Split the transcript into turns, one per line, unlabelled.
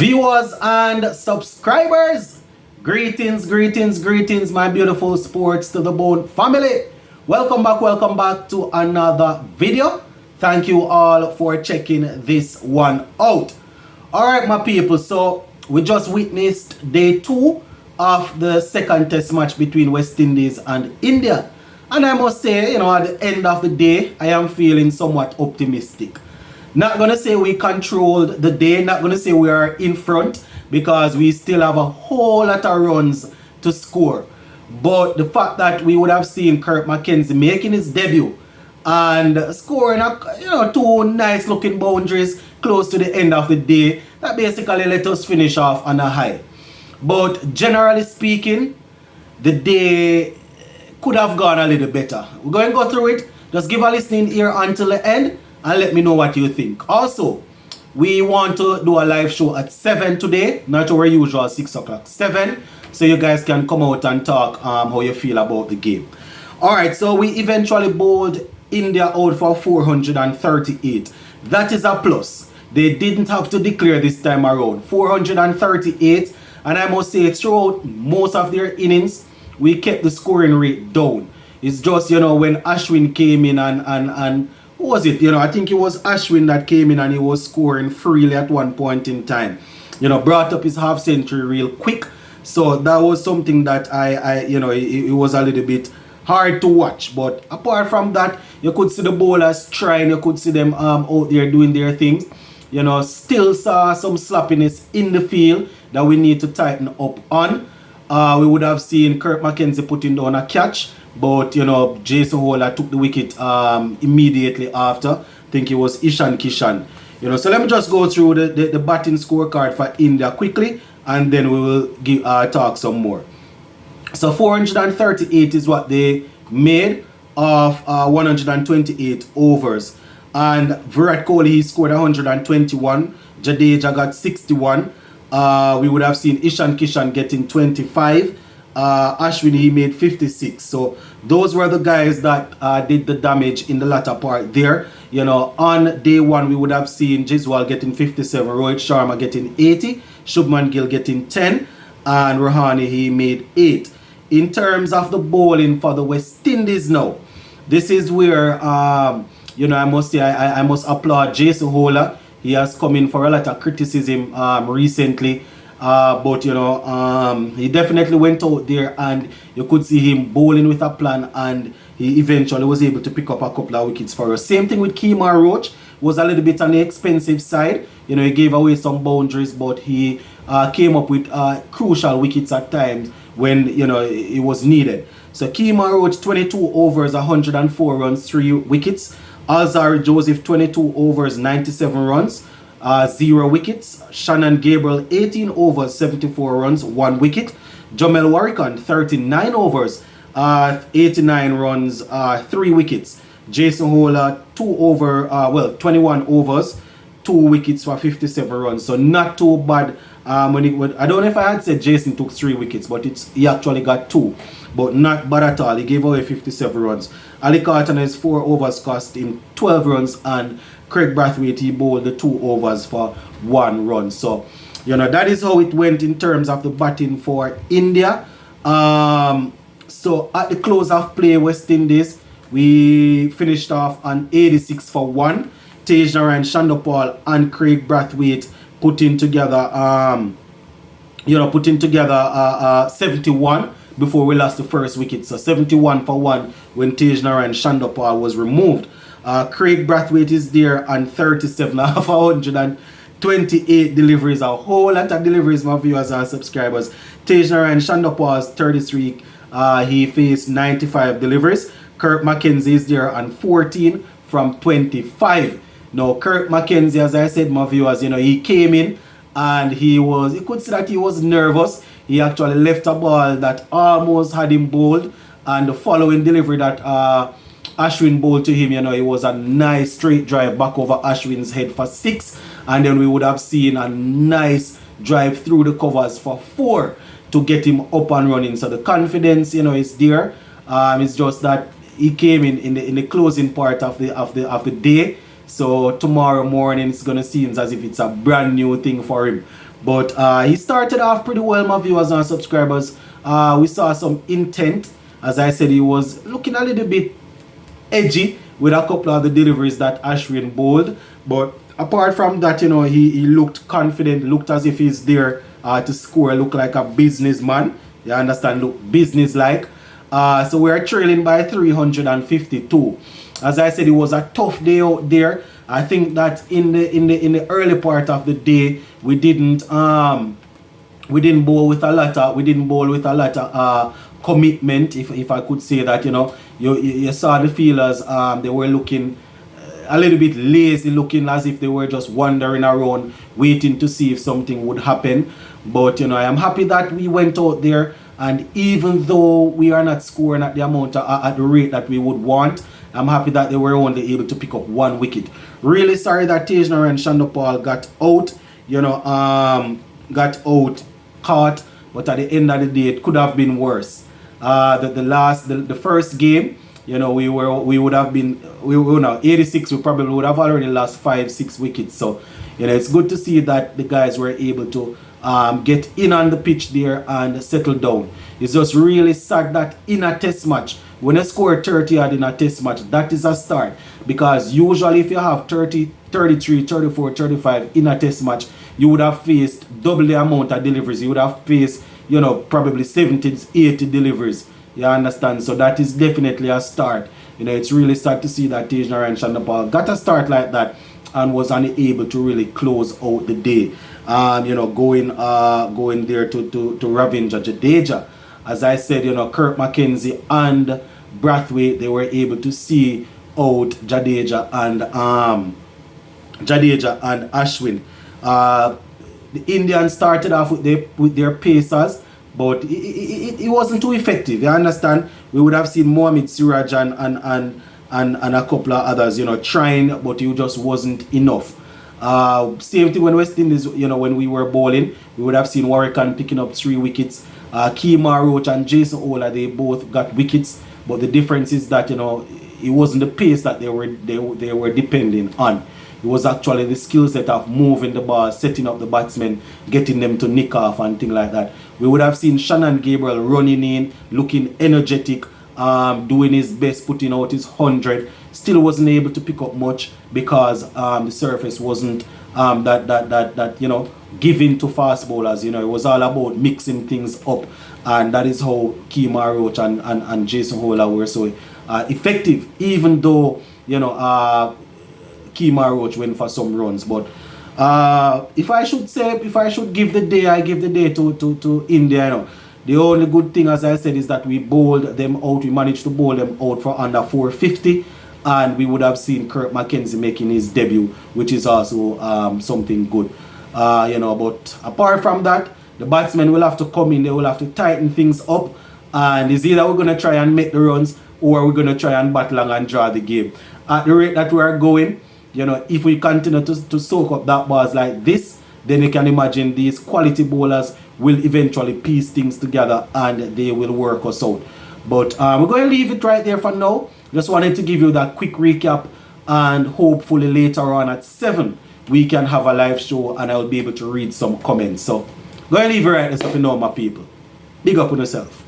Viewers and subscribers, greetings, my beautiful Sports to the Bone family. Welcome back to another video. Thank you all for checking this one out. Alright, my people, so we just witnessed day 2 of the second test match between West Indies and India. And I must say, at the end of the day, I am feeling somewhat optimistic. Not gonna say we controlled the day, not gonna say we are in front, because we still have a whole lot of runs to score. But the fact that we would have seen Kirk McKenzie making his debut and scoring two nice looking boundaries close to the end of the day, that basically let us finish off on a high. But generally speaking, the day could have gone a little better. We're going to go through it. Just give a listening ear until the end and let me know what you think. Also, we want to do a live show at 7 today, not our usual 6 o'clock, 7, so you guys can come out and talk how you feel about the game. Alright, so we eventually bowled India out for 438. That is a plus. They didn't have to declare this time around. 438, and I must say throughout most of their innings, we kept the scoring rate down. It's just, when Ashwin came in and who was it? I think it was Ashwin that came in and he was scoring freely at one point in time. Brought up his half century real quick. So that was something that it was a little bit hard to watch. But apart from that, you could see the bowlers trying, you could see them out there doing their things. Still saw some sloppiness in the field that we need to tighten up on. We would have seen Kirk McKenzie putting down a catch, but Jason Holder took the wicket immediately after. I think it was Ishan Kishan. So let me just go through the batting scorecard for India quickly, and then we will talk some more. So 438 is what they made of 128 overs, and Virat Kohli, he scored 121. Jadeja got 61. We would have seen Ishan Kishan getting 25. Ashwin, he made 56. So those were the guys that did the damage in the latter part there. On day 1, we would have seen Jiswal getting 57, Rohit Sharma getting 80, Shubman Gill getting 10, and Rahane, he made 8. In terms of the bowling for the West Indies now, this is where I must say I must applaud Jason Holder. He has come in for a lot of criticism recently. But he definitely went out there and you could see him bowling with a plan, and he eventually was able to pick up a couple of wickets for us. Same thing with Kemar Roach, was a little bit on the expensive side. He gave away some boundaries, but he came up with crucial wickets at times when it was needed. So Kemar Roach, 22 overs, 104 runs, 3 wickets. Alzarri Joseph, 22 overs, 97 runs, 0 wickets. Shannon Gabriel, 18 overs, 74 runs, 1 wicket. Jamel Warrican, 39 overs, 89 runs, 3 wickets. Jason Holder, 21 overs, 2 wickets for 57 runs. So not too bad. I don't know if I had said Jason took 3 wickets, but he actually got 2. But not bad at all. He gave away 57 runs. Ali Carton is 4 overs, cost him 12 runs, and Craig Brathwaite, he bowled the 2 overs for 1 run. So, that is how it went in terms of the batting for India. So at the close of play, West Indies, we finished off on 86 for 1. Tej Narayan, Shandopal, and Craig Brathwaite putting together 71 before we lost the first wicket. So 71 for 1 when Tej Narayan, Shandopal was removed. Craig Brathwaite is there on 37 of 128 deliveries. A whole lot of deliveries, my viewers and subscribers. Tej Narayan, Shandopal is 33. He faced 95 deliveries. Kirk McKenzie is there on 14 from 25. Now, Kirk McKenzie, as I said, my viewers, he came in and you could see that he was nervous. He actually left a ball that almost had him bowled, and the following delivery that Ashwin bowled to him, it was a nice straight drive back over Ashwin's head for 6, and then we would have seen a nice drive through the covers for 4 to get him up and running. So the confidence, is there. It's just that he came in the closing part of the day. So tomorrow morning it's gonna seem as if it's a brand new thing for him. But he started off pretty well, my viewers and subscribers. We saw some intent. As I said, he was looking a little bit edgy with a couple of the deliveries that Ashwin bowled. But apart from that, you know, he looked confident, looked as if he's there to score, look like a businessman. You understand? Look business-like. So we're trailing by 352. As I said, it was a tough day out there. I think that in the early part of the day, we didn't bowl with a lot of commitment, if I could say that. You know, you saw the fielders, they were looking a little bit lazy, looking as if they were just wandering around waiting to see if something would happen. But you know, I am happy that we went out there, and even though we are not scoring at the amount at the rate that we would want, I'm happy that they were only able to pick up 1 wicket. Really sorry that Tejnara and Shandopal got out, you know, got out caught, but at the end of the day it could have been worse. The first game, you know, we would have been 86, we probably would have already lost 5-6 wickets. So you know, it's good to see that the guys were able to get in on the pitch there and settle down. It's just really sad that in a test match, when you score 30 odd in a test match, that is a start. Because usually if you have 30, 33, 34, 35 in a test match, you would have faced double the amount of deliveries. You would have faced, you know, probably 70, 80 deliveries. You understand? So that is definitely a start. You know, it's really sad to see that Tejnara and Shandopal got a start like that and was unable to really close out the day. You know, going there to Ravindra Jadeja. As I said, you know, Kirk McKenzie and Brathwaite, they were able to see out Jadeja and Ashwin. The Indians started off with their pacers, but it wasn't too effective. You understand? We would have seen Mohamed Siraj and a couple of others, you know, trying, but it just wasn't enough. Same thing when West Indies, you know, when we were bowling, we would have seen Warrican picking up 3 wickets. Kemar Roach and Jason Ola, they both got wickets, but the difference is that, you know, it wasn't the pace that they were depending on. It was actually the skill set of moving the ball, setting up the batsmen, getting them to nick off and things like that. We would have seen Shannon Gabriel running in, looking energetic, doing his best, putting out his 100. Still wasn't able to pick up much because the surface wasn't that you know, giving to fast bowlers. You know, it was all about mixing things up, and that is how Kemar Roach and Jason Ola were so effective. Even though, you know, Kemar Roach went for some runs, but if I should give the day, I give the day to India. You know, the only good thing, as I said, is that we bowled them out. We managed to bowl them out for under 450. And we would have seen Kirk McKenzie making his debut, which is also something good. You know, but apart from that, the batsmen will have to come in, they will have to tighten things up. And it's either we're going to try and make the runs, or we're going to try and battle along and draw the game. At the rate that we are going, you know, if we continue to soak up that balls like this, then you can imagine these quality bowlers will eventually piece things together and they will work us out. But we're going to leave it right there for now. Just wanted to give you that quick recap, and hopefully later on at 7 we can have a live show and I'll be able to read some comments. So go and leave it right there so you know, my people. Big up on yourself.